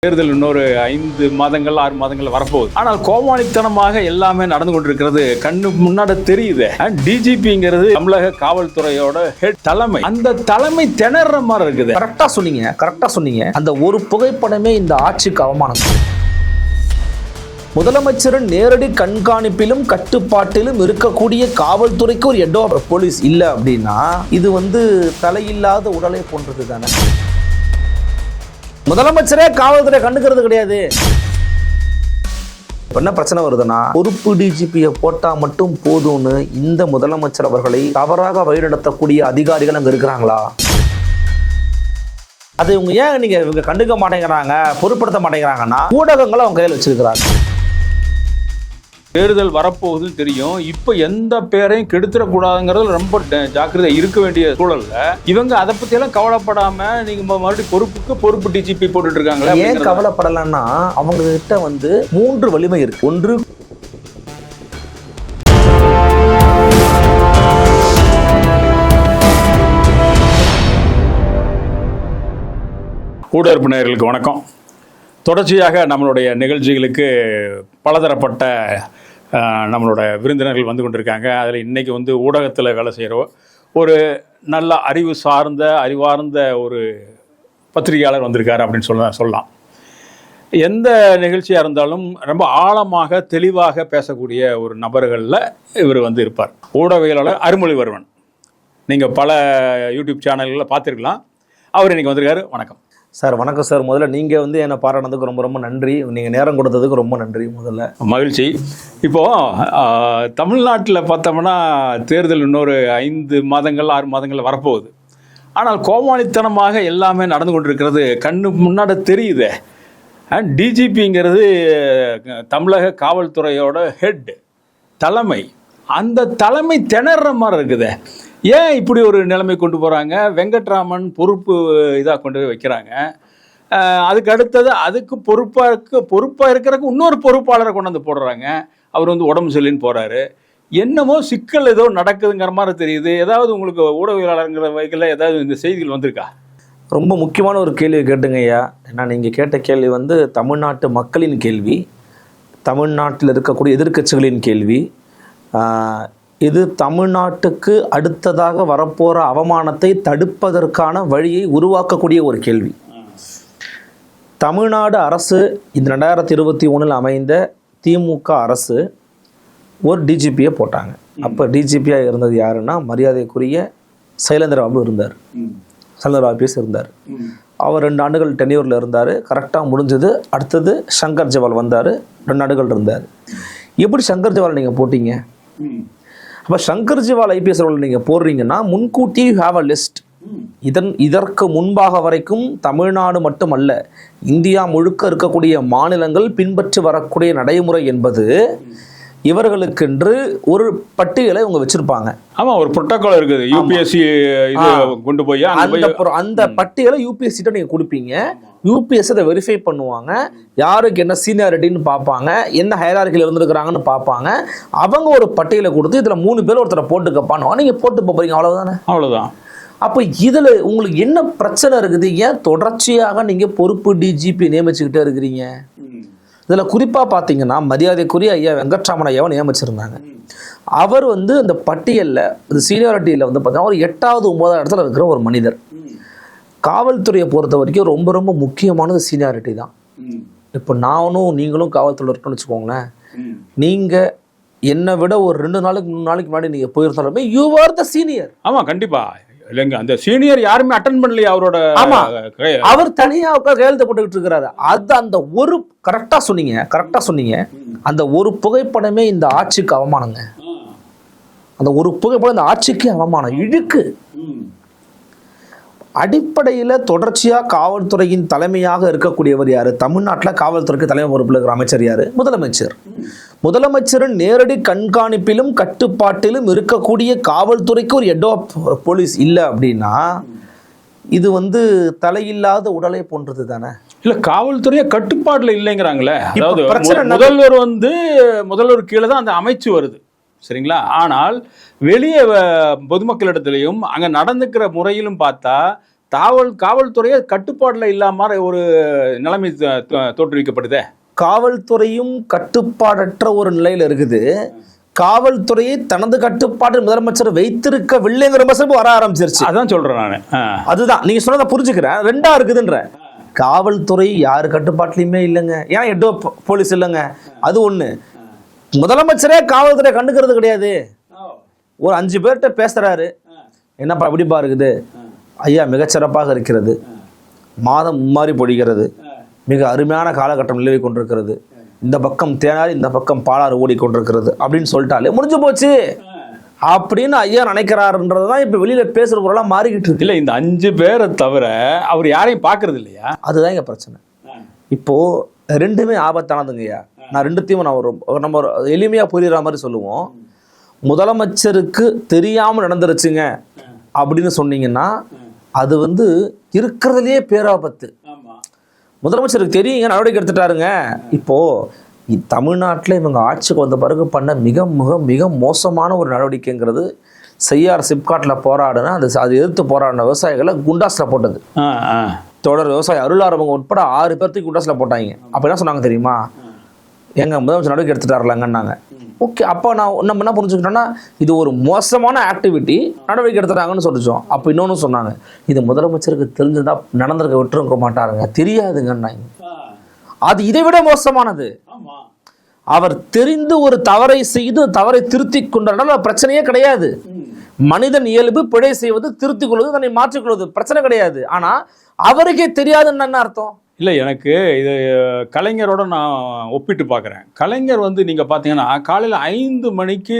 தேர்தல் இன்னொரு 5 மாதங்கள் 6 மாதங்கள் வரப்போகுது. ஆனால் கோமாளித்தனமாக எல்லாமே நடந்து கொண்டிருக்கிறது கண்ணு முன்னாடி தெரியுது. டிஜிபிங்கிறது தமிழக காவல்துறையோட ஹெட் தலைமை. அந்த தலைமை திணற மாதிரி இருக்குது. கரெக்டா சொன்னீங்க. அந்த ஒரு புகைப்படமே இந்த ஆட்சிக்கு அவமானம். முதலமைச்சரின் நேரடி கண்காணிப்பிலும் கட்டுப்பாட்டிலும் இருக்கக்கூடிய காவல்துறைக்கு ஒரு ஹெட் ஆஃப் போலீஸ் இல்லை அப்படின்னா இது தலையில்லாத உடலை போன்றது தானே. முதலமைச்சரே காவல்துறை கண்டுக்கிறது கிடையாது. என்ன பிரச்சனை வருதுன்னா, பொறுப்பு டிஜிபியை போட்டா மட்டும் போதும்னு இந்த முதலமைச்சர் அவர்களை தவறாக வழிநடத்தக்கூடிய அதிகாரிகள் அங்க இருக்கிறாங்களா? அது இவங்க கண்டுக்க மாட்டேங்கிறாங்க, பொருட்படுத்த மாட்டேங்கிறாங்கன்னா ஊடகங்களை அவங்க கையில் வச்சிருக்கிறாங்க. தேர்தல் வரப்போகுதுன்னு தெரியும். இப்ப எந்த பேரையும் கெடுத்துடக்கூடாதுங்கிறது ரொம்ப ஜாக்கிரதை இருக்க வேண்டிய சூழல்ல இவங்க அதை பத்தி எல்லாம் கவலைப்படாம நீங்க மறுபடியும் பொறுப்பு டிஜிபி போட்டுட்டு இருக்காங்களா? ஏன் கவலைப்படலன்னா அவங்க கிட்ட 3 வலிமை இருக்கு. ஒன்று, ஊடக நேயர்களுக்கு வணக்கம். தொடர்ச்சியாக நம்மளுடைய நிகழ்ச்சிகளுக்கு பலதரப்பட்ட நம்மளோட விருந்தினர்கள் வந்து கொண்டிருக்காங்க. அதில் இன்றைக்கி ஊடகத்தில் வேலை செய்கிற ஒரு நல்ல அறிவார்ந்த ஒரு பத்திரிகையாளர் வந்திருக்காரு அப்படின்னு சொல்லலாம். எந்த நிகழ்ச்சியாக இருந்தாலும் ரொம்ப ஆழமாக தெளிவாக பேசக்கூடிய ஒரு நபர்களில் இவர் இருப்பார். ஊடகவியலாளர் அருள்மொழிவர்மன். நீங்கள் பல யூடியூப் சேனல்களில் பார்த்துருக்கலாம். அவர் இன்றைக்கி வந்திருக்காரு. வணக்கம் சார். வணக்கம் சார். முதல்ல நீங்கள் என்னை பாராட்டினதுக்கு ரொம்ப ரொம்ப நன்றி. நீங்கள் நேரம் கொடுத்ததுக்கு ரொம்ப நன்றி. முதல்ல மகிழ்ச்சி. இப்போது தமிழ்நாட்டில் பார்த்தோம்னா தேர்தல் இன்னொரு 5 மாதங்கள் 6 மாதங்கள் வரப்போகுது. ஆனால் கோமாளித்தனமாக எல்லாமே நடந்து கொண்டிருக்கிறது கண்ணு முன்னாடி தெரியுது. டிஜிபிங்கிறது தமிழக காவல்துறையோட ஹெட் தலைமை. அந்த தலைமை திணற மாதிரி இருக்குது. ஏன் இப்படி ஒரு நிலைமை கொண்டு போகிறாங்க? வெங்கட்ராமன் பொறுப்பு இதாக கொண்டு போய் வைக்கிறாங்க. அதுக்கு அடுத்தது அதுக்கு பொறுப்பாக இருக்கிறதுக்கு இன்னொரு பொறுப்பாளரை கொண்டு வந்து போடுறாங்க. அவர் உடம்பு சரியில்லைன்னு போகிறாரு. என்னமோ சிக்கல் ஏதோ நடக்குதுங்கிற மாதிரி தெரியுது. ஏதாவது உங்களுக்கு ஊடகவியலாளருங்கிற வகையில் ஏதாவது இந்த செய்திகள் வந்திருக்கா? ரொம்ப முக்கியமான ஒரு கேள்வி கேட்டுங்க ஐயா. ஏன்னா நீங்கள் கேட்ட கேள்வி தமிழ்நாட்டு மக்களின் கேள்வி, தமிழ்நாட்டில் இருக்கக்கூடிய எதிர்க்கட்சிகளின் கேள்வி. இது தமிழ்நாட்டுக்கு அடுத்ததாக வரப்போகிற அவமானத்தை தடுப்பதற்கான வழியை உருவாக்கக்கூடிய ஒரு கேள்வி. தமிழ்நாடு அரசு இந்த 2021 அமைந்த திமுக அரசு ஒரு டிஜிபியை போட்டாங்க. அப்போ டிஜிபியாக இருந்தது யாருன்னா மரியாதைக்குரிய சைலேந்திரபாபு இருந்தார். சைலேந்திரபாபு இருந்தார். அவர் 2 ஆண்டுகள் டென்யூரில் இருந்தார். கரெக்டாக முடிஞ்சது. அடுத்தது சங்கர் ஜவால் வந்தார். 2 ஆண்டுகள் இருந்தார். எப்படி சங்கர் ஜவால் நீங்கள் போட்டீங்க? அப்போ சங்கர் ஜவால் ஐபிஎஸ் அவர்கள் நீங்கள் போடுறீங்கன்னா முன்கூட்டி யூ ஹாவ் அ லிஸ்ட். இதற்கு முன்பாக வரைக்கும் தமிழ்நாடு மட்டுமல்ல, இந்தியா முழுக்க இருக்கக்கூடிய மாநிலங்கள் பின்பற்றி வரக்கூடிய நடைமுறை என்பது இவர்களுக்கென்று ஒரு பட்டியலை இவங்க வச்சிருப்பாங்க. ஆமா, ஒரு புரோட்டோகால் இருக்குது. யூபிஎஸ்சி கொண்டு போய் அந்த பட்டியலை யூபிஎஸ்சி நீங்க கொடுப்பீங்க. யூபிஎஸ்சி அதை வெரிஃபை பண்ணுவாங்க. யாருக்கு என்ன சீனியாரிட்டின்னு பார்ப்பாங்க, என்ன ஹைரார்க்கியில் இருந்திருக்கிறாங்கன்னு பார்ப்பாங்க. அவங்க ஒரு பட்டியலை கொடுத்து இதில் 3 பேர் ஒருத்தரை போட்டுக்கப்பானோ நீங்க போட்டு போறீங்க. அவ்வளவுதான். அப்போ இதுல உங்களுக்கு என்ன பிரச்சனை இருக்குது? ஏன் தொடர்ச்சியாக நீங்க பொறுப்பு டிஜிபி நியமிச்சுக்கிட்டே இருக்கிறீங்க? இதில் குறிப்பாக பார்த்தீங்கன்னா மரியாதைக்குரிய ஐயா வெங்கட்ராமன் ஐயாவை நியமிச்சிருந்தாங்க. அவர் அந்த பட்டியலில் இந்த சீனியாரிட்டியில் பார்த்தீங்கன்னா ஒரு 8வது 9வது இடத்துல இருக்கிற ஒரு மனிதர். காவல்துறையை பொறுத்த வரைக்கும் ரொம்ப ரொம்ப முக்கியமானது சீனியாரிட்டி தான். இப்போ நீங்களும் காவல்துறை இருக்குன்னு வச்சுக்கோங்களேன். நீங்கள் என்னை விட ஒரு 2 நாளைக்கு 3 நாளைக்கு முன்னாடி நீங்கள் போயிருந்தாலுமே யூ ஆர் த சீனியர். ஆமாம், கண்டிப்பாக. இல்லைங்க, அந்த சீனியர் யாருமே அட்டன் பண்ணலையா அவரோட? அவர் தனியா கையெழுத்து போட்டுக்கிட்டு இருக்கிறாரு. அது அந்த ஒரு கரெக்டா சொன்னீங்க. அந்த ஒரு புகைப்படமே இந்த ஆட்சிக்கு அவமானங்க. அந்த ஒரு புகைப்படம் இந்த ஆட்சிக்கு அவமானம். இழுக்கு அடிப்படையில் தொடர்ச்சியாக காவல்துறையின் தலைமையாக இருக்கக்கூடியவர் யாரு? தமிழ்நாட்டில் காவல்துறைக்கு தலைமை பொறுப்பில் இருக்கிற அமைச்சர் யாரு? முதலமைச்சர். முதலமைச்சரின் நேரடி கண்காணிப்பிலும் கட்டுப்பாட்டிலும் இருக்கக்கூடிய காவல்துறைக்கு ஒரு ஹெட் ஆஃப் போலீஸ் இல்லை அப்படின்னா இது தலையில்லாத உடலை போன்றது தானே. இல்ல, காவல்துறைய கட்டுப்பாட்டுல இல்லைங்கிறாங்களே. அதாவது முதல்வர் கீழே தான் அந்த அமைச்சு வருது. சரிங்களா? ஆனால் வெளியே பொதுமக்களிடத்திலையும் அங்க நடந்துக்கிற முறையிலும் பார்த்தா காவல்துறையை கட்டுப்பாட்டில் இல்லாம ஒரு நிலைமை தோற்றுவிக்கப்படுதே. காவல்துறையும் கட்டுப்பாடற்ற ஒரு நிலையில் இருக்குது. காவல்துறையை தனது கட்டுப்பாட்டு முதலமைச்சர் வைத்திருக்கவில்லைங்கிற மசப்பு வர ஆரம்பிச்சிருச்சு. அதான் சொல்றேன் நான். அதுதான் நீங்க சொன்னதை புரிஞ்சுக்கிறேன். ரெண்டா இருக்குதுன்ற. காவல்துறை யாரு கட்டுப்பாட்டிலையுமே இல்லைங்க. ஏன் ஹெட் ஆஃப் போலீஸ் இல்லைங்க. அது ஒண்ணு. முதலமைச்சரே காவல்துறை கண்டுக்கிறது கிடையாது. ஒரு 5 பேர்கிட்ட பேசுறாரு, என்னப்பா எப்படிப்பா இருக்குது, ஐயா மிகச்சிறப்பாக இருக்கிறது, மாதம் மும்மாறி பொழிகிறது, மிக அருமையான காலகட்டம் நிலவி கொண்டிருக்கிறது, இந்த பக்கம் தேனாறு இந்த பக்கம் பாலாறு ஓடிக்கொண்டிருக்கிறது அப்படின்னு சொல்லிட்டாலே முடிஞ்சு போச்சு அப்படின்னு ஐயா நினைக்கிறாருன்றதுதான் இப்ப வெளியில பேசுற பொருளெல்லாம் மாறிக்கிட்டு இருக்கு. இல்ல, இந்த 5 பேரை தவிர அவர் யாரையும் பாக்குறது இல்லையா? அதுதான் இங்க பிரச்சனை. இப்போ ரெண்டுமே ஆபத்தானதுங்கய்யா. நான் ரெண்டுத்தையும் நம்ம எளிமையா புரியுற மாதிரி சொல்லுவோம். முதலமைச்சருக்கு தெரியாம நடந்துருச்சுங்க அப்படின்னு சொன்னீங்கன்னா அது இருக்கிறதுலயே பேராபத்து. முதலமைச்சருக்கு தெரியுங்க, நடவடிக்கை எடுத்துட்டாருங்க. இப்போ தமிழ்நாட்டில் இவங்க ஆட்சிக்கு வந்த பிறகு பண்ண மிக மிக மிக மோசமான ஒரு நடவடிக்கைங்கிறது செய்யார் சிப்காட்டில் போராடுனா அது எதிர்த்து போராடின விவசாயிகளை குண்டாஸில் போட்டது. தொடர் விவசாயி அருளாரவங்க உட்பட 6 பேர்த்துக்கு குண்டாஸில் போட்டாங்க. அப்போ என்ன சொன்னாங்க தெரியுமா? எங்கள் முதலமைச்சர் நடவடிக்கை எடுத்துட்டாருலங்கன்னாங்க. ஓகே, அப்போ நம்ம என்ன புரிஞ்சுக்கிட்டோம்னா இது ஒரு மோசமான ஆக்டிவிட்டி, நடவடிக்கை எடுத்துட்டாங்கன்னு சொல்லிச்சோம். அப்போ இன்னொன்று சொன்னாங்க, இது முதலமைச்சருக்கு தெரிஞ்சிருந்தா நடந்திருக்க விட்டுருக்க மாட்டாருங்க, தெரியாதுங்கன்னாங்க. அது இதை விட மோசமானது. அவர் தெரிந்து ஒரு தவறை செய்து தவறை திருத்தி கொண்டால் பிரச்சனையே கிடையாது. மனிதன் இயல்பு பிழை செய்வது, திருத்திக் கொள்வது, தன்னை மாற்றிக்கொள்வது பிரச்சனை கிடையாது. ஆனா அவருக்கே தெரியாதுன்னு என்ன அர்த்தம்? இல்லை, எனக்கு இது கலைஞரோட நான் ஒப்பிட்டு பார்க்குறேன். கலைஞர் நீங்கள் பார்த்தீங்கன்னா காலையில் 5 மணிக்கு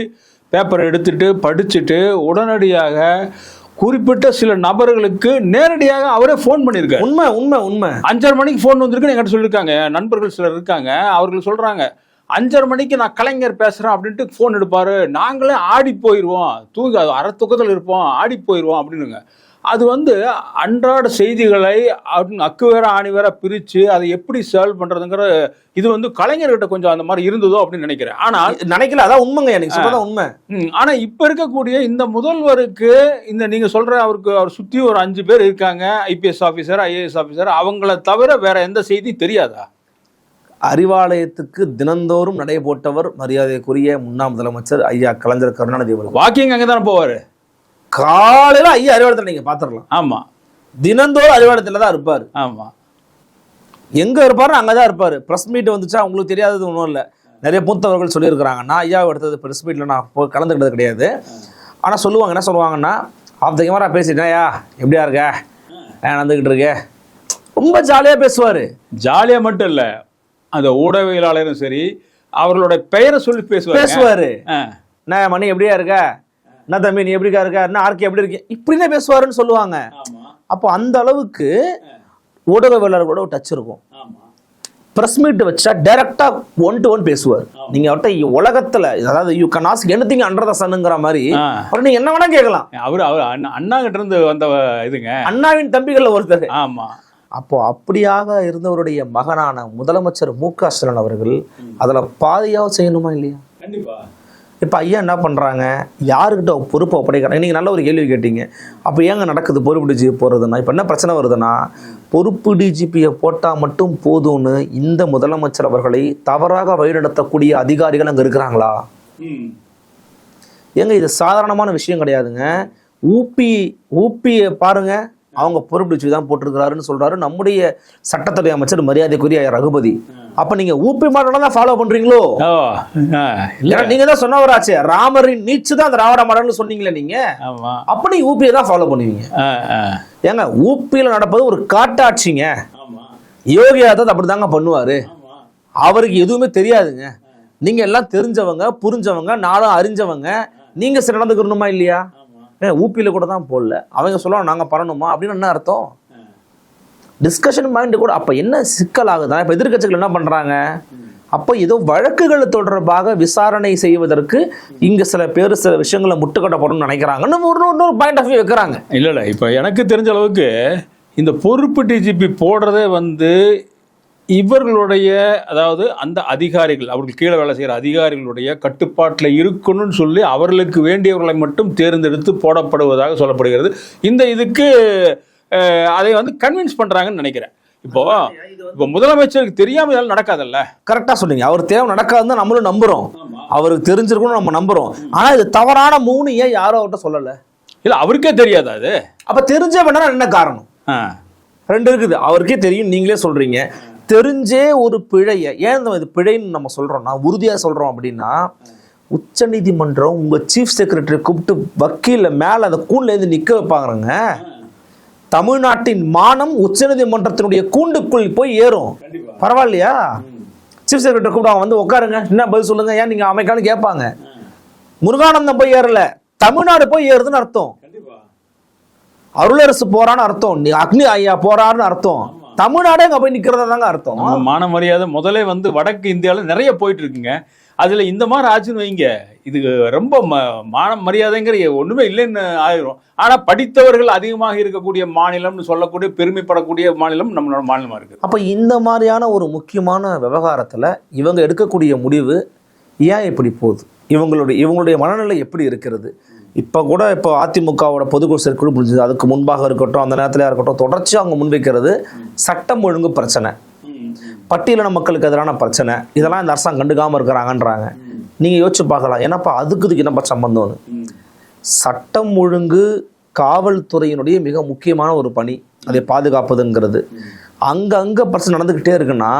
பேப்பரை எடுத்துட்டு படிச்சுட்டு உடனடியாக குறிப்பிட்ட சில நபர்களுக்கு நேரடியாக அவரே ஃபோன் பண்ணியிருக்காரு. உண்மை உண்மை உண்மை. 5:30 மணிக்கு ஃபோன் வந்திருக்குன்னு என்கிட்ட சொல்லியிருக்காங்க. நண்பர்கள் சிலர் இருக்காங்க, அவர்கள் சொல்கிறாங்க 5:30 மணிக்கு நான் கலைஞர் பேசுகிறேன் அப்படின்ட்டு ஃபோன் எடுப்பார். நாங்களே ஆடி போயிடுவோம், அரை தூக்கத்தில் இருப்போம், ஆடி போயிடுவோம் அப்படின்னுங்க. அது அன்றாட செய்திகளை அக்கு வேற ஆணி வேற பிரித்து அதை எப்படி சால்வ் பண்ணுறதுங்கிற இது கலைஞர்கிட்ட கொஞ்சம் அந்த மாதிரி இருந்ததோ அப்படின்னு நினைக்கிறேன். ஆனால் நினைக்கல, அதான் உண்மைங்க, எனக்கு சொல்றதான் உண்மை. ஆனால் இப்போ இருக்கக்கூடிய இந்த முதல்வருக்கு நீங்கள் சொல்கிற அவர் சுற்றி ஒரு 5 பேர் இருக்காங்க, IPS ஆஃபீஸர், IAS ஆஃபீஸர், அவங்கள தவிர வேற எந்த செய்தி தெரியாதா? அறிவாலயத்துக்கு தினந்தோறும் நடை போட்டவர் மரியாதைக்குரிய முன்னாள் முதலமைச்சர் ஐயா கலைஞர் கருணாநிதி அவர்கள். வாக்கிங் அங்கே தானே போவார். காலையில ஐயா அறிவாலயத்தில் நீங்க பாத்துடலாம். ஆமா, தினந்தோறும் அறிவாலயத்துல தான் இருப்பாரு. ஆமா, எங்க இருப்பாரு அங்கதான் இருப்பாரு. பிரஸ் மீட் வந்துச்சா உங்களுக்கு தெரியாதது ஒன்றும் இல்லை. நிறைய மூத்தவர்கள் சொல்லியிருக்கிறாங்க. நான் ஐயா எடுத்தது பிரஸ் மீட்ல நான் கலந்துக்கிட்டது கிடையாது. ஆனா சொல்லுவாங்க, என்ன சொல்லுவாங்கன்னா, ஆஃப் த கேமரா பேசிட்டேன்யா, எப்படியா இருக்க, நடந்துகிட்டு இருக்க, ரொம்ப ஜாலியா பேசுவாரு. ஜாலியா மட்டும் இல்ல, அந்த ஊடகவியலாளரும் சரி அவர்களோட பெயரை சொல்லி பேசுவாரு. நான் மணி எப்படியா இருக்க, என்ன தம்பி நீ எப்படிக்கா இருக்க, என்ன ஆர்கே எப்படி இருக்கு, இப்படின்னே பேசுவாருன்னு சொல்லுவாங்க. அப்போ அந்த அளவுக்கு ஊடகவியலாளர்களோட ஒரு டச் இருக்கும். பிரஸ் மீட் வச்சா டைரக்டா 1-to-1 பேசுவார். நீங்க அவர்கிட்ட உலகத்துல, அதாவது you can ask anything under the சன்னுங்கிற மாதிரி நீங்க என்ன வேணா கேட்கலாம். அவரு அண்ணா கிட்ட இருந்து வந்த இதுங்க, அண்ணாவின் தம்பிகள்ல ஒருத்தர். ஆமா. அப்போ அப்படியாக இருந்தவருடைய மகனான முதலமைச்சர் மு.க. ஸ்டாலின் அவர்கள் அதுல பாதியாவது செய்யணுமா இல்லையா? கண்டிப்பா. இப்போ ஐயா என்ன பண்ணுறாங்க, யாருக்கிட்ட பொறுப்பை ஒப்படைக்கிறாங்க? நீங்கள் நல்ல ஒரு கேள்வி கேட்டீங்க. அப்போ ஏங்க நடக்குது பொறுப்பு டிஜிபி போகிறதுனா? இப்போ என்ன பிரச்சனை வருதுன்னா, பொறுப்பு டிஜிபியை போட்டால் மட்டும் போதும்னு இந்த முதலமைச்சர் அவர்களை தவறாக வழிநடத்தக்கூடிய அதிகாரிகள் அங்கே இருக்கிறாங்களா? ஏங்க இது சாதாரணமான விஷயம் கிடையாதுங்க. ஊபியை பாருங்க, அவங்க பொறுப்பு டிஜிபி தான் போட்டிருக்கிறாருன்னு சொல்றாரு நம்முடைய சட்டத்துறை அமைச்சர் மரியாதைக்குரிய ரகுபதி. அப்ப நீங்க ஊபி மாடல் தான் ஃபாலோ பண்றீங்களோ? நீங்க தான் சொன்னவராச்சே, ராமரின் நீச்சு தான் திராவிட மாடல்னு சொன்னீங்களே நீங்க. அப்ப நீங்க ஊபியை தான் ஃபாலோ பண்ணுவீங்க. ஏங்க ஊபியில நடப்பது ஒரு காட்டாட்சிங்க. யோகி ஆதித்யநாத் அப்படிதாங்க பண்ணுவாரு. அவருக்கு எதுவுமே தெரியாதுங்க. நீங்க எல்லாம் தெரிஞ்சவங்க, புரிஞ்சவங்க, நாளும் அறிஞ்சவங்க. நீங்க சரி நடந்துக்கணுமா இல்லையா? ஊபியில கூட தான் போடல, அவங்க சொல்லுவாங்க நாங்க பண்ணணுமா அப்படின்னு என்ன அர்த்தம்? டிஸ்கஷன் மைண்ட் கூட. அப்ப என்ன சிக்கல் ஆகுதா? இப்ப எதிர்கட்சிகள் என்ன பண்றாங்க, அப்போ ஏதோ வழக்குகள் தொடர்பாக விசாரணை செய்வதற்கு இங்க சில பேர் சில விஷயங்களை முட்டுக்கட்ட போடணும்னு நினைக்கிறாங்கன்னு ஒரு பாயிண்ட் ஆஃப் வியூ வைக்கிறாங்க. இல்ல இப்ப எனக்கு தெரிஞ்ச அளவுக்கு இந்த பொறுப்பு டிஜிபி போடுறதே இவர்களுடைய, அதாவது அந்த அதிகாரிகள், அவர்கள் கீழே வேலை செய்கிற அதிகாரிகளுடைய கட்டுப்பாட்டில் இருக்கணும்னு சொல்லி அவர்களுக்கு வேண்டியவர்களை மட்டும் தேர்ந்தெடுத்து போடப்படுவதாக சொல்லப்படுகிறது. இந்த இதுக்கு அதை வந்து கன்வின்ஸ் பண்றாங்கன்னு நினைக்கிறேன். இப்போ முதலமைச்சருக்கு தெரியாம இதெல்லாம் நடக்காதல்ல. கரெக்டா சொன்னீங்க. அவர் தேவை நடக்காதுன்னு நம்மளும் நம்புறோம், அவருக்கு தெரிஞ்சிருக்கணும் நம்ம நம்புறோம். ஆனா இது தவறான 3 ஏன் யாரும் அவர்கிட்ட சொல்லல? இல்ல அவருக்கே தெரியாது அது. அப்ப தெரிஞ்ச வேணா என்ன காரணம்? 2 இருக்குது. அவருக்கே தெரியும், நீங்களே சொல்றீங்க. தெரிஞ்சே ஒரு பிழையை ஏன் இது பிழைன்னு நம்ம சொல்றோம்னா, உறுதியா சொல்றோம் அப்படின்னா, உச்ச நீதிமன்றம் உங்க சீஃப் செக்ரட்டரி கூப்பிட்டு வக்கீல மேல அந்த கூண்டுல இருந்து நிக்க வைப்பாங்க. தமிழ்நாட்டின் மானம் உச்ச நீதிமன்றத்தினுடைய கூண்டுக்குள் போய் ஏறும். பரவாயில்லையா? சீஃப் செக்ரட்டரி கூப்பிட்டு வந்து உட்காருங்க, என்ன பதில் சொல்லுங்க, ஏன் நீங்க அமைக்கான்னு கேட்பாங்க. முருகானந்தம் போய் ஏறல, தமிழ்நாடு போய் ஏறுதுன்னு அர்த்தம். அருளரசு போறான்னு அர்த்தம், அக்னி ஐயா போறான்னு அர்த்தம். தமிழ்நாடே அங்க போய் நிக்கிறதா தாங்க அர்த்தம். மான மரியாதை முதலே வந்து வடக்கு இந்தியாவில நிறைய போயிட்டு இருக்குங்க. அதுல இந்த மாதிரி ஆச்சுன்னு வைங்க, இது ரொம்ப மான மரியாதைங்கிற ஒண்ணுமே இல்லைன்னு ஆயிரும். ஆனா படித்தவர்கள் அதிகமாக இருக்கக்கூடிய மாநிலம்னு சொல்லக்கூடிய பெருமைப்படக்கூடிய மாநிலம் நம்மளோட மாநிலமா இருக்கு. அப்ப இந்த மாதிரியான ஒரு முக்கியமான விவகாரத்துல இவங்க எடுக்கக்கூடிய முடிவு ஏன் இப்படி போகுது? இவங்களுடைய மனநிலை எப்படி இருக்கிறது? இப்போ அதிமுகவோட பொதுக்குழு செயற்குழு முடிஞ்சது, அதுக்கு முன்பாக இருக்கட்டும், அந்த நேரத்தில் இருக்கட்டும், தொடர்ச்சியாக அவங்க முன்வைக்கிறது சட்டம் ஒழுங்கு பிரச்சனை, பட்டியலின மக்களுக்கு எதிரான பிரச்சனை, இதெல்லாம் இந்த அரசாங்கம் கண்டுக்காமல் இருக்கிறாங்கன்றாங்க. நீங்கள் யோசிச்சு பார்க்கலாம், ஏன்னாப்பா அதுக்கு என்னப்பா சம்பந்தம்? சட்டம் ஒழுங்கு காவல்துறையினுடைய மிக முக்கியமான ஒரு பணி, அதை பாதுகாப்பதுங்கிறது. அங்கங்கே பிரச்சனை நடந்துக்கிட்டே இருக்குன்னா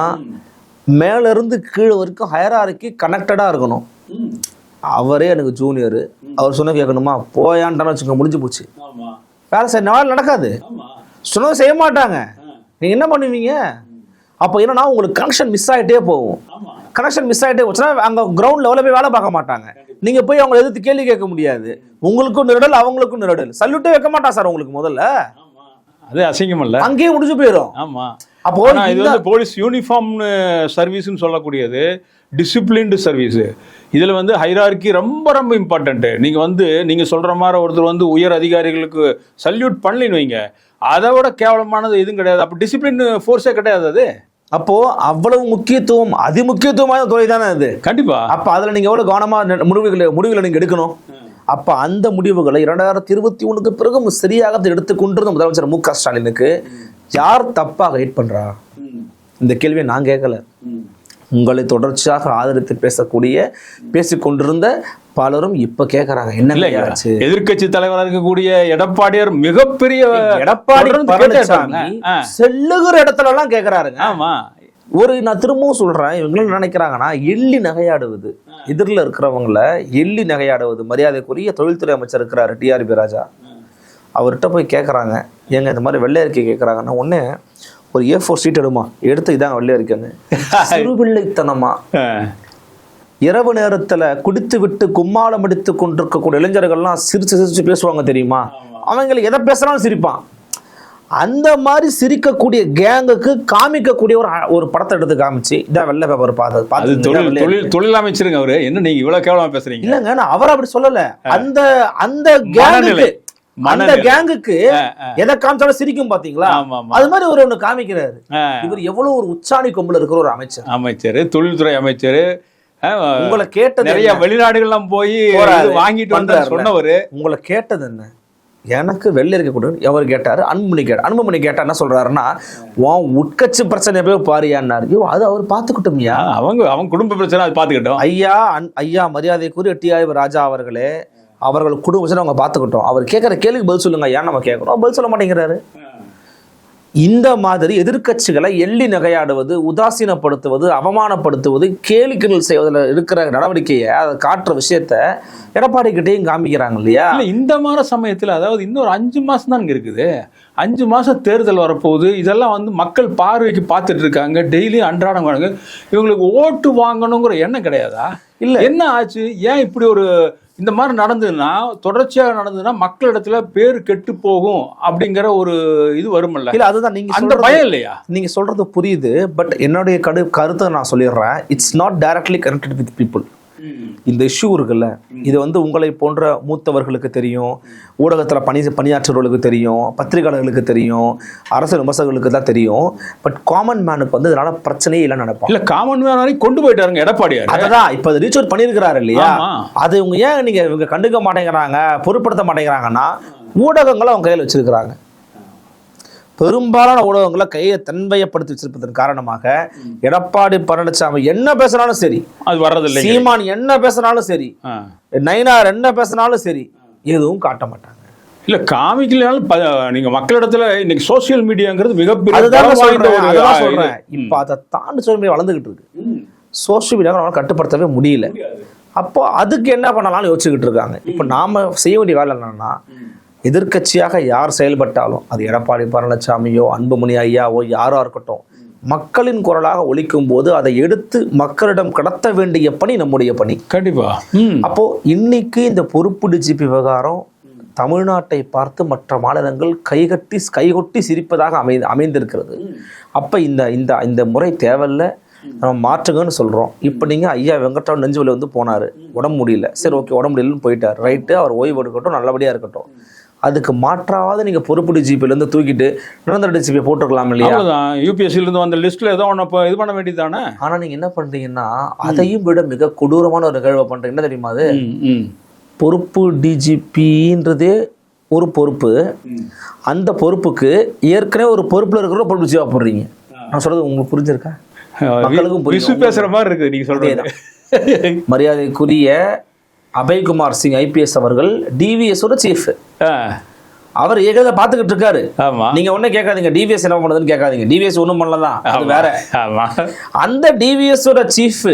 மேலேருந்து கீழே வரைக்கும் ஹையரார்க்கி கனெக்டடாக இருக்கணும். அவரே எனக்கு ஜூனியரு, அவர் சொன்ன கேட்கணுமா, போயான்ட்டான்னு வச்சுக்க, முடிஞ்சு போச்சு. வேலை செய்ய வேலை நடக்காது, சொன்னதை செய்ய மாட்டாங்க. நீங்கள் என்ன பண்ணுவீங்க? அப்போ என்னன்னா உங்களுக்கு கனெக்ஷன் மிஸ் ஆகிட்டே போகும். கனெக்ஷன் மிஸ் ஆகிட்டே போச்சுன்னா அங்கே கிரவுண்ட் லெவலில் போய் வேலை பார்க்க மாட்டாங்க. நீங்கள் போய் அவங்களை எதிர்த்து கேள்வி கேட்க முடியாது. உங்களுக்கும் நிரடல், அவங்களுக்கும் நிரடல். சல்யூட்டே வைக்க மாட்டான் சார் உங்களுக்கு முதல்ல. அது அசிங்கம் இல்ல, அங்கேயே முடிஞ்சு போயிடும். ஆமா. அப்போ இது வந்து போலீஸ் யூனிஃபார்ம் சர்வீஸ்ன்னு சொல்லக்கூடியது டிசிப்ளின்டு சர்வீஸ். இதில் வந்து ஹைரார்கி ரொம்ப ரொம்ப இம்பார்ட்டன்ட். நீங்கள் சொல்கிற மாதிரி ஒருத்தர் வந்து உயர் அதிகாரிகளுக்கு சல்யூட் பண்ணலின்னு வைங்க, அதை விட கேவலமானது எதுவும் கிடையாது. அப்போ டிசிப்ளின் ஃபோர்ஸே கிடையாது அது. அப்போ அவ்வளவு முக்கியத்துவம், அதிமுக்கியத்துவமான துறை தானே அது. கண்டிப்பா. அப்போ அதில் நீங்கள் எவ்வளோ கவனமாக முடிவுகளை நீங்கள் எடுக்கணும். அப்போ அந்த முடிவுகளை 2021 பிறகு சரியாக எடுத்துக்கொண்டிருந்த முதலமைச்சர் மு க ஸ்டாலினுக்கு யார் தப்பா கைட் பண்றா? இந்த கேள்வியை நான் கேட்கல. உங்களை தொடர்ச்சியாக ஆதரித்து பேசிக்கொண்டிருந்த பலரும் இப்ப கேட்கறாங்க, என்ன எதிர்கட்சி தலைவராக இருக்கக்கூடிய எடப்பாடியார் மிகப்பெரிய எடப்பாடி பழனிசாமி செல்லுகிற இடத்துல எல்லாம் கேட்கறாருங்க. ஆமா. நான் திரும்பவும் சொல்றேன், இவங்களும் நினைக்கிறாங்கன்னா எள்ளி நகையாடுவது, எதிரில் இருக்கிறவங்கள எள்ளி நகையாடுவது. மரியாதைக்குரிய தொழில்துறை அமைச்சர் இருக்கிறாரு டிஆர்பி ராஜா, அவர்கிட்ட போய் கேட்குறாங்க, ஏங்க இந்த மாதிரி வெள்ளை அறிக்கை கேட்குறாங்கன்னா, ஒன்று ஒரு A4 ஷீட் எடுமா, எடுத்து இதாங்க வெள்ளை அறிக்கைங்க. சிறுபிள்ளைத்தனமா இரவு நேரத்தில் குடித்து விட்டு கும்மாளம் எடுத்து கொண்டிருக்கக்கூடிய இளைஞர்கள்லாம் சிரிச்சு பேசுவாங்க தெரியுமா? அவங்களை எதை பேசுறாலும் சிரிப்பான். அந்த மாதிரி சிரிக்கக்கூடிய கேங்குக்கு காமிக்கக்கூடிய ஒரு படத்தை எடுத்து காமிச்சு, இதான் வெள்ளை பேப்பர் பார்த்து தொழில் அமைச்சிருங்க. அவரு என்ன நீங்க இவ்வளவு கேவலமா பேசுறீங்க? இல்லங்க, நான் அவர் அப்படி சொல்லல. அந்த கேங்குக்கு எதை காமிச்சாலும் சிரிக்கும் பாத்தீங்களா? அது மாதிரி ஒரு ஒண்ணு காமிக்கிறாரு. இவர் எவ்வளவு ஒரு உச்சாணி கொம்புல இருக்கிற ஒரு அமைச்சர், தொழில்துறை அமைச்சர். உங்களை கேட்டது நிறைய வெளிநாடுகள்லாம் போய் வாங்கிட்டு வந்தார் சொன்னவரு. உங்களை கேட்டது என்ன? எனக்கு வெளில இருக்கக்கூடாது. எவர் கேட்டாரு? அன்புமணி கேட்டா என்ன சொல்றாருன்னா, உட்கட்சி பிரச்சனை போய் பாரியான்னாரு. அது அவர் பாத்துக்கிட்டோம்யா, அவங்க குடும்ப பிரச்சனை அது பாத்துக்கிட்டோம். ஐயா மரியாதைக்குரிய டிஆர்பி ராஜா அவர்களே, அவர்கள் குடும்ப பிரச்சனை அவங்க பாத்துக்கிட்டோம். அவர் கேட்கிற கேள்விக்கு பதில் சொல்லுங்க. ஏன் நம்ம கேட்கணும்? பதில் சொல்ல மாட்டேங்கிறாரு. இந்த மாதிரி எதிர்கட்சிகளை எள்ளி நகையாடுவது, உதாசீனப்படுத்துவது, அவமானப்படுத்துவது, கேலிக்கிணல் செய்வதில் இருக்கிற நடவடிக்கையை, அதை காட்டுற விஷயத்த எடப்பாடி கிட்டையும் காமிக்கிறாங்க இல்லையா? இந்த மாதிரி சமயத்தில், அதாவது இன்னொரு 5 மாசம் தான் இருக்குது. 5 மாசம் தேர்தல் வரப்போகுது. இதெல்லாம் வந்து மக்கள் பார்வைக்கு பார்த்துட்டு இருக்காங்க. டெய்லி அன்றாடம் வாங்க. இவங்களுக்கு ஓட்டு வாங்கணுங்கிற எண்ணம் கிடையாதா? இல்லை, என்ன ஆச்சு? ஏன் இப்படி ஒரு இந்த மாதிரி நடந்ததுன்னா, தொடர்ச்சியாக நடந்ததுன்னா மக்களிடத்துல பேர் கெட்டு போகும் அப்படிங்கிற ஒரு இது வரும்ல. இல்ல, அதுதான் நீங்க அந்த பயம் இல்லையா? நீங்க சொல்றது புரியுது. பட் என்னுடைய கருத்தை நான் சொல்லிடுறேன். It's not directly connected with people. இந்த இஷ்யூ இருக்குல்ல, இது வந்து உங்களை போன்ற மூத்தவர்களுக்கு தெரியும், ஊடகத்தில் பணியாற்றுறவர்களுக்கு தெரியும், பத்திரிகையாளர்களுக்கு தெரியும், அரசு விமர்சகர்களுக்கு தான் தெரியும். பட் காமன் மேனுக்கு வந்து இதனால பிரச்சனையே இல்லைன்னு நினைப்பாங்க. இல்லை, காமன் மேன் வரைக்கும் கொண்டு போயிட்டாருங்க எடப்பாடியார். அதான் இப்போ ரீச் அவுட் பண்ணியிருக்கிறாரு இல்லையா? அது இவங்க ஏன் இவங்க கண்டுக்க மாட்டேங்கிறாங்க, பொருட்படுத்த மாட்டேங்கிறாங்கன்னா, ஊடகங்களை அவங்க கையில் வச்சிருக்கிறாங்க. பெரும்பாலான ஊடகங்களை கையை தன்மையப்படுத்தி வச்சிருப்பதன் காரணமாக எடப்பாடி பழனிசாமி என்ன பேசினாலும் சரி, அது வர்றதில்லை. சீமான் என்ன பேசினாலும் சரி, நயினார் என்ன பேசினாலும் சரி, எதுவும் காட்ட மாட்டாங்க. இல்ல காமிக்கலனாலும் நீங்க மக்களிடத்துல இன்னைக்கு சோசியல் மீடியாங்கிறது மிகப்பெரிய அதுதான் சொல்றேன். இப்ப அதை தாண்டி சோசியல் மீடியா வளர்ந்துகிட்டு இருக்கு. சோசியல் மீடியாவை கட்டுப்படுத்தவே முடியல. அப்போ அதுக்கு என்ன பண்ணலாம்னு யோசிச்சுக்கிட்டு இருக்காங்க. இப்ப நாம செய்ய வேண்டிய வேலை என்னன்னா, எதிர்க்கட்சியாக யார் செயல்பட்டாலும் அது எடப்பாடி பழனிசாமியோ அன்புமணி ஐயாவோ யாரோ இருக்கட்டும், மக்களின் குரலாக ஒலிக்கும் போது அதை எடுத்து மக்களிடம் கடத்த வேண்டிய பணி நம்முடைய பணி. கண்டிப்பா. அப்போ இன்னைக்கு இந்த பொறுப்பு டிஜிபி விவகாரம் தமிழ்நாட்டை பார்த்து மற்ற மாநிலங்கள் கைகொட்டி சிரிப்பதாக அமைந்திருக்கிறது. அப்ப இந்த முறை தேவையில்ல, நம்ம மாற்றுங்கன்னு சொல்றோம். இப்போ நீங்க ஐயா வெங்கட்ராமன் நெஞ்சு வலி வந்து போனாரு, உடம்பு முடியல, சரி ஓகே உடம்பு முடியலன்னு போயிட்டார், ரைட்டு, அவர் ஓய்வு எடுக்கட்டும், நல்லபடியா இருக்கட்டும். அதுக்கு மாற்றாவது நீங்க பொறுப்பு டிஜிபில இருந்து தூக்கிட்டு நிரந்தர டிஜிபி போட்டுருக்கலாம் இல்லையா? யூபிஎஸ்சில இருந்து வந்த லிஸ்ட்ல ஏதோ ஒன்று இது பண்ண வேண்டியதானே. ஆனா நீங்க என்ன பண்றீங்கன்னா, அதையும் விட மிக கொடூரமான ஒரு நிகழ்வை பண்றீங்க. என்ன தெரியுமா அது? பொறுப்பு டிஜிபின்றதே ஒரு பொறுப்பு, அந்த பொறுப்புக்கு ஏற்கனவே ஒரு பொறுப்புல இருக்கிற பொறுப்பு டிஜிபா போடுறீங்க. நான் சொல்றது உங்களுக்கு புரிஞ்சிருக்கா? மக்களுக்கும் பேசுற மாதிரி இருக்கு நீங்க சொல்றது. மரியாதைக்குரிய அபய்குமார் சிங் ஐபிஎஸ் அவர்கள் டிவிஎஸ் ஓட சீஃப். அவர் ஏகதை பாத்துக்கிட்டு இருக்காரு. நீங்க ஒண்ணு கேட்காதீங்க, டிவிஎஸ் என்ன பண்ணுதுன்னு கேட்காதீங்க. டிவிஎஸ் ஒண்ணும் பண்ணலதான், அது வேற. அந்த டிவிஎஸ் ஓட சீஃப்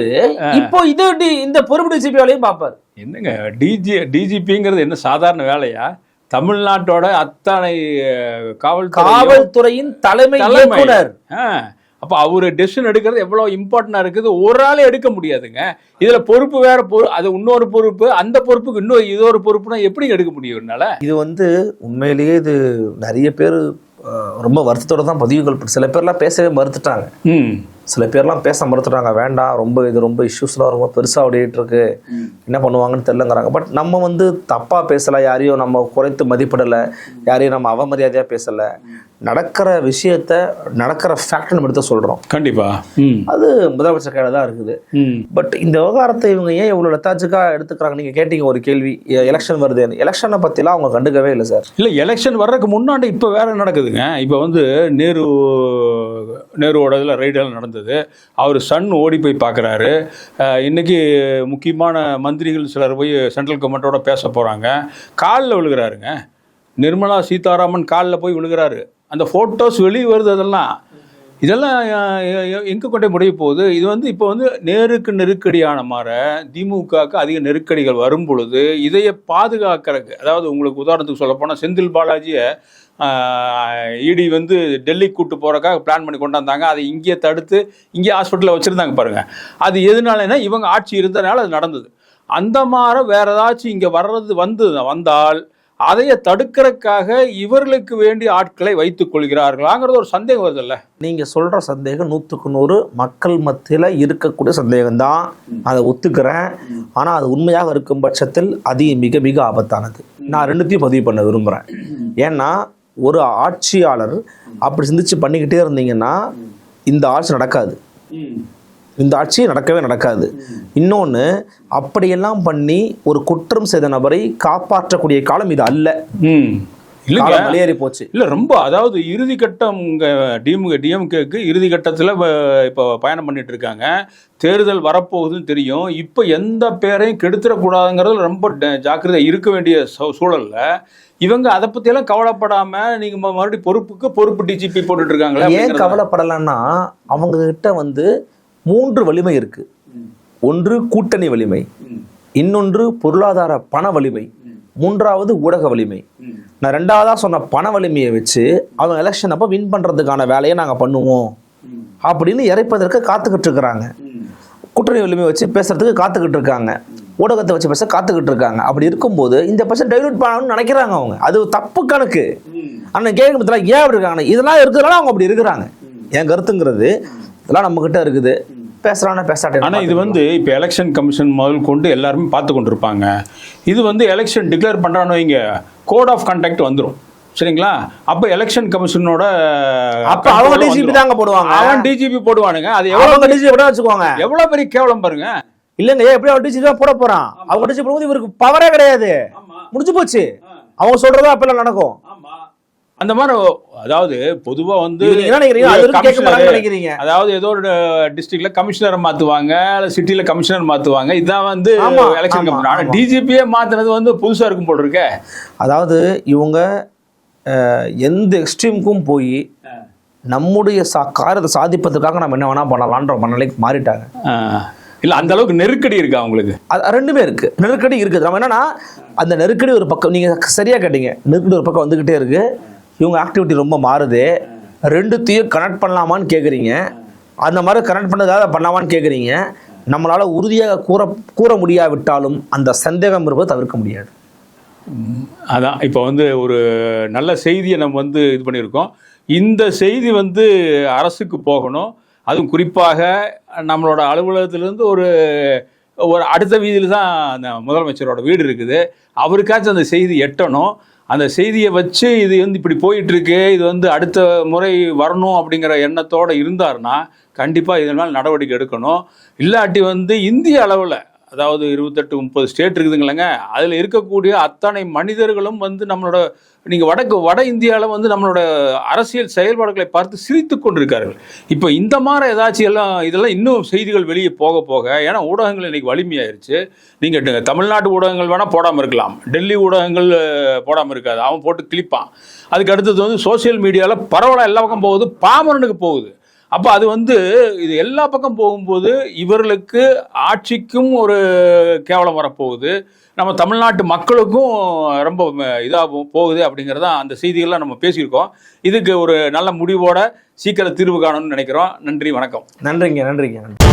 இப்போ இந்த பொறுப்பு டிஜிபி வேலையும் பாப்பாரு. என்னங்க டிஜிபிங்கிறது என்ன சாதாரண வேலையா? தமிழ்நாட்டோட அத்தனை காவல்துறையின் தலைமை இயக்குனர். அப்ப அவரு டெசிஷன் எடுக்கிறது எவ்வளவு இம்பார்ட்டன்டா இருக்குது. ஒரு ஆளே எடுக்க முடியாதுங்க. இதுல பொறுப்பு வேற, அது இன்னொரு பொறுப்பு, அந்த பொறுப்புக்கு இன்னொரு இது ஒரு பொறுப்புனா எப்படி எடுக்க முடியும்? இது உண்மையிலேயே இது நிறைய பேர் ரொம்ப வருத்தத்தோட தான் பதிவுகள். சில பேர்லாம் பேசவே மறுத்துட்டாங்க, சில பேர்லாம் பேச மறுத்துட்டாங்க. வேண்டாம், ரொம்ப இஷ்யூஸ்லாம் ரொம்ப பெருசாக ஓடிட்டு இருக்கு, என்ன பண்ணுவாங்கன்னு தெரியலங்கிறாங்க. பட் நம்ம தப்பாக பேசலை, யாரையும் நம்ம குறைத்து மதிப்பிடலை, யாரையும் நம்ம அவமரியாதையாக பேசலை. நடக்கிற விஷயத்த, நடக்கிற ஃபேக்ட் நம்ம எடுத்து சொல்கிறோம். கண்டிப்பாக அது முதலமைச்சர் கையில் தான் இருக்குது. பட் இந்த விவகாரத்தை இவங்க ஏன் இவ்வளோ லெத்தாச்சுக்காக எடுத்துக்கிறாங்க? நீங்கள் கேட்டீங்க ஒரு கேள்வி, எலெக்ஷன் வருதுன்னு. எலெக்ஷனை பற்றிலாம் அவங்க கண்டுக்கவே இல்லை சார். இல்லை, எலெக்ஷன் வர்றதுக்கு முன்னாடி இப்போ வேற நடக்குதுங்க. இப்போ நேருவோட இதில் ரைடெல்லாம் நடந்தது. அவர் சன் ஓடி போய் பார்க்குறாரு. இன்னைக்கு முக்கியமான மந்திரிகள் சிலர் போய் சென்ட்ரல் கவர்மெண்ட்டோட பேச போகிறாங்க. காலில் விழுகிறாருங்க. நிர்மலா சீதாராமன் காலில் போய் விழுகிறாரு. அந்த ஃபோட்டோஸ் வெளியே வருது. இதெல்லாம் எங்கே கொண்டே முடிய போகுது? இது இப்போ நேருக்கு நெருக்கடியான மாதிரி திமுகவுக்கு அதிக நெருக்கடிகள் வரும் பொழுது இதையை பாதுகாக்கிறதுக்கு, அதாவது உங்களுக்கு உதாரணத்துக்கு சொல்ல போனால் செந்தில் பாலாஜியை இடி டெல்லிக்கு கூட்டு போகிறக்காக பிளான் பண்ணி கொண்டு வந்தாங்க. அதை இங்கேயே தடுத்து இங்கே ஹாஸ்பிட்டலில் வச்சுருந்தாங்க பாருங்கள். அது எதனாலன்னா இவங்க ஆட்சி இருந்ததுனால அது நடந்தது. அந்த மாதிரி வேற ஏதாச்சும் இங்கே வந்தால் அதையை தடுக்கிறதுக்காக இவர்களுக்கு வேண்டிய ஆட்களை வைத்துக் கொள்கிறார்களாங்கிறது ஒரு சந்தேகம் வருது இல்லை? நீங்கள் சொல்கிற சந்தேகம் 100க்கு 100 மக்கள் மத்தியில் இருக்கக்கூடிய சந்தேகம் தான், அதை ஒத்துக்கிறேன். ஆனால் அது உண்மையாக இருக்கும் பட்சத்தில் அது மிக மிக ஆபத்தானது. நான் ரெண்டுத்தையும் பதிவு பண்ண விரும்புகிறேன். ஏன்னா ஒரு ஆட்சியாளர் அப்படி சிந்திச்சு பண்ணிக்கிட்டே இருந்தீங்கன்னா இந்த ஆட்சி நடக்காது, இந்த ஆட்சி நடக்கவே நடக்காது. இன்னொன்று, அப்படியெல்லாம் பண்ணி ஒரு குற்றம் செய்த நபரை காப்பாற்றக்கூடிய காலம் இது அல்ல. இல்லைங்க, வெளியேறி போச்சு. இல்லை, ரொம்ப அதாவது இறுதி கட்டம் டிஎம்கேக்கு இறுதி கட்டத்தில் இப்போ பயணம் பண்ணிட்டு இருக்காங்க. தேர்தல் வரப்போகுதுன்னு தெரியும். இப்போ எந்த பேரையும் கெடுத்துடக்கூடாதுங்கிறது ரொம்ப ஜாக்கிரதை இருக்க வேண்டிய சூழல்ல இவங்க அதை பற்றியெல்லாம் கவலைப்படாமல் நீங்கள் மறுபடியும் பொறுப்பு டிஜிபி போட்டுட்டு இருக்காங்களே. ஏன் கவலைப்படலைன்னா அவங்க கிட்ட 3 வலிமை இருக்கு. ஒன்று கூட்டணி வலிமை, இன்னொன்று பொருளாதார பண வலிமை, மூன்றாவது ஊடக வலிமை. நான் ரெண்டாவதா சொன்ன பண வலிமையை வச்சு அவங்க எலெக்ஷன் அப்போ வின் பண்றதுக்கான வேலையை நாங்கள் பண்ணுவோம் அப்படின்னு இறைப்பதற்கு காத்துக்கிட்டு இருக்கிறாங்க. கூட்டணி வலிமையை வச்சு பேசுறதுக்கு காத்துக்கிட்டு இருக்காங்க, ஊடகத்தை வச்சு பேச காத்துக்கிட்டு இருக்காங்க. அப்படி இருக்கும்போது இந்த பர்சன் டைல்யூட் பண்ணணும்னு நினைக்கிறாங்க அவங்க. அது தப்பு கணக்கு. ஆனால் கேட்க ஏன் அப்படி இருக்காங்க? இதெல்லாம் இருக்கிறதுனால அவங்க அப்படி இருக்கிறாங்க. என் கருத்துங்கிறது இதெல்லாம் நம்ம கிட்ட இருக்குது. பேசுறானா பேசாட்டே. ஆனால் இது இப்போ எலெக்ஷன் கமிஷன் முதல் கொண்டு எல்லாருமே பார்த்து கொண்டு இருப்பாங்க. இது எலெக்ஷன் டிக்ளேர் பண்ணுறான்னு வைங்க, கோட் ஆஃப் கண்டக்ட் வந்துடும். சரிங்களா? அப்போ எலெக்ஷன் கமிஷனோட அப்போ அவங்க டிஜிபி தாங்க போடுவாங்க. அவன் டிஜிபி போடுவானுங்க. அது எவ்வளோ டிஜிபி கூட வச்சுக்கோங்க. எவ்வளோ பெரிய கேவலம் பாருங்க. இல்லைங்க, எப்படி அவன் டிஜிபி தான் போட போறான்? அவங்க டிஜிபி போடும்போது இவருக்கு பவரே கிடையாது, முடிஞ்சு போச்சு. அவங்க சொல்றதா அப்பெல்லாம் நடக்கும். அந்த மாதிரி அதாவது பொதுவா வந்து நீங்க என்ன நினைக்கிறீங்க? அது வரைக்கும் கேட்க மாட்டாங்கன்னு நினைக்கிறீங்க? அதாவது ஏதோ ஒரு டிஸ்ட்ரிக்ட்ல கமிஷனரை மாத்துவாங்க, இல்ல சிட்டில கமிஷனர் மாத்துவாங்க. இதான் வந்து ஆமா, எலெக்ஷன் ஆமா, கமிஷன். ஆனா ஆமா. டிஜிபியே மாத்துனது வந்து புதுசா இருக்கும் போல இருக்கே. அதாவது இவங்க எந்த எக்ஸ்ட்ரீமுக்கும் போய் நம்முடைய காரியத்தை சாதிப்பதற்காக நம்ம என்ன வேணா பண்ணலான்ற மனநிலைக்கு மாறிட்டாங்க. இல்ல அந்த அளவுக்கு நெருக்கடி இருக்கா அவங்களுக்கு? அது ரெண்டுமே இருக்கு, நெருக்கடி இருக்குது. நம்ம என்னன்னா அந்த நெருக்கடி ஒரு பக்கம், நீங்க சரியா கேட்டீங்க, நெருக்கடி ஒரு பக்கம் வந்துகிட்டே இருக்கு. இவங்க ஆக்டிவிட்டி ரொம்ப மாறுது. ரெண்டுத்தையும் கனெக்ட் பண்ணலாமான்னு கேட்குறீங்க. அந்த மாதிரி கனெக்ட் பண்ணதாக பண்ணலாமான்னு கேட்குறீங்க. நம்மளால உறுதியாக கூற முடியாவிட்டாலும் அந்த சந்தேகம் இருப்பதை தவிர்க்க முடியாது. அதான் இப்போ வந்து ஒரு நல்ல செய்தியை நம்ம வந்து இது பண்ணியிருக்கோம். இந்த செய்தி வந்து அரசுக்கு போகணும். அதுவும் குறிப்பாக நம்மளோட அலுவலகத்திலேருந்து ஒரு அடுத்த வீதியில் தான் அந்த முதலமைச்சரோட வீடு இருக்குது. அவருக்காச்சும் அந்த செய்தி எட்டணும். அந்த செய்தியை வச்சு இது வந்து இப்படி போயிட்டுருக்கு, இது வந்து அடுத்த முறை வரணும் அப்படிங்கிற எண்ணத்தோடு இருந்தாருன்னா கண்டிப்பாக இதன் மேல் நடவடிக்கை எடுக்கணும். இல்லாட்டி வந்து இந்திய அளவில், அதாவது 28-30 ஸ்டேட் இருக்குதுங்களேங்க, அதில் இருக்கக்கூடிய அத்தனை மனிதர்களும் வந்து நம்மளோட நீங்கள் வட இந்தியாவில் வந்து நம்மளோட அரசியல் செயல்பாடுகளை பார்த்து சிரித்து கொண்டிருக்கார்கள். இப்போ இந்த மாதிரி ஏதாச்சும் இதெல்லாம் இன்னும் செய்திகள் வெளியே போக போக, ஏன்னா ஊடகங்கள் இன்றைக்கி வலிமையாயிருச்சு. நீங்கள் தமிழ்நாட்டு ஊடகங்கள் வேணால் போடாமல் இருக்கலாம், டெல்லி ஊடகங்கள் போடாமல் இருக்காது, அவன் போட்டு கிளிப்பான். அதுக்கு அடுத்தது வந்து சோசியல் மீடியாவில் பரவலாக எல்லா பக்கம் போகுது, பாமரனுக்கு போகுது. அப்போ அது வந்து இது எல்லா பக்கம் போகும்போது இவர்களுக்கு ஆட்சிக்கும் ஒரு கேவலம் வரப்போகுது, நம்ம தமிழ்நாட்டு மக்களுக்கும் ரொம்ப இதாக போகுது அப்படிங்கிறதான் அந்த செய்திகள்லாம் நம்ம பேசியிருக்கோம். இதுக்கு ஒரு நல்ல முடிவோட சீக்கிரம் தீர்வு காணணும்னு நினைக்கிறோம். நன்றி, வணக்கம். நன்றிங்க.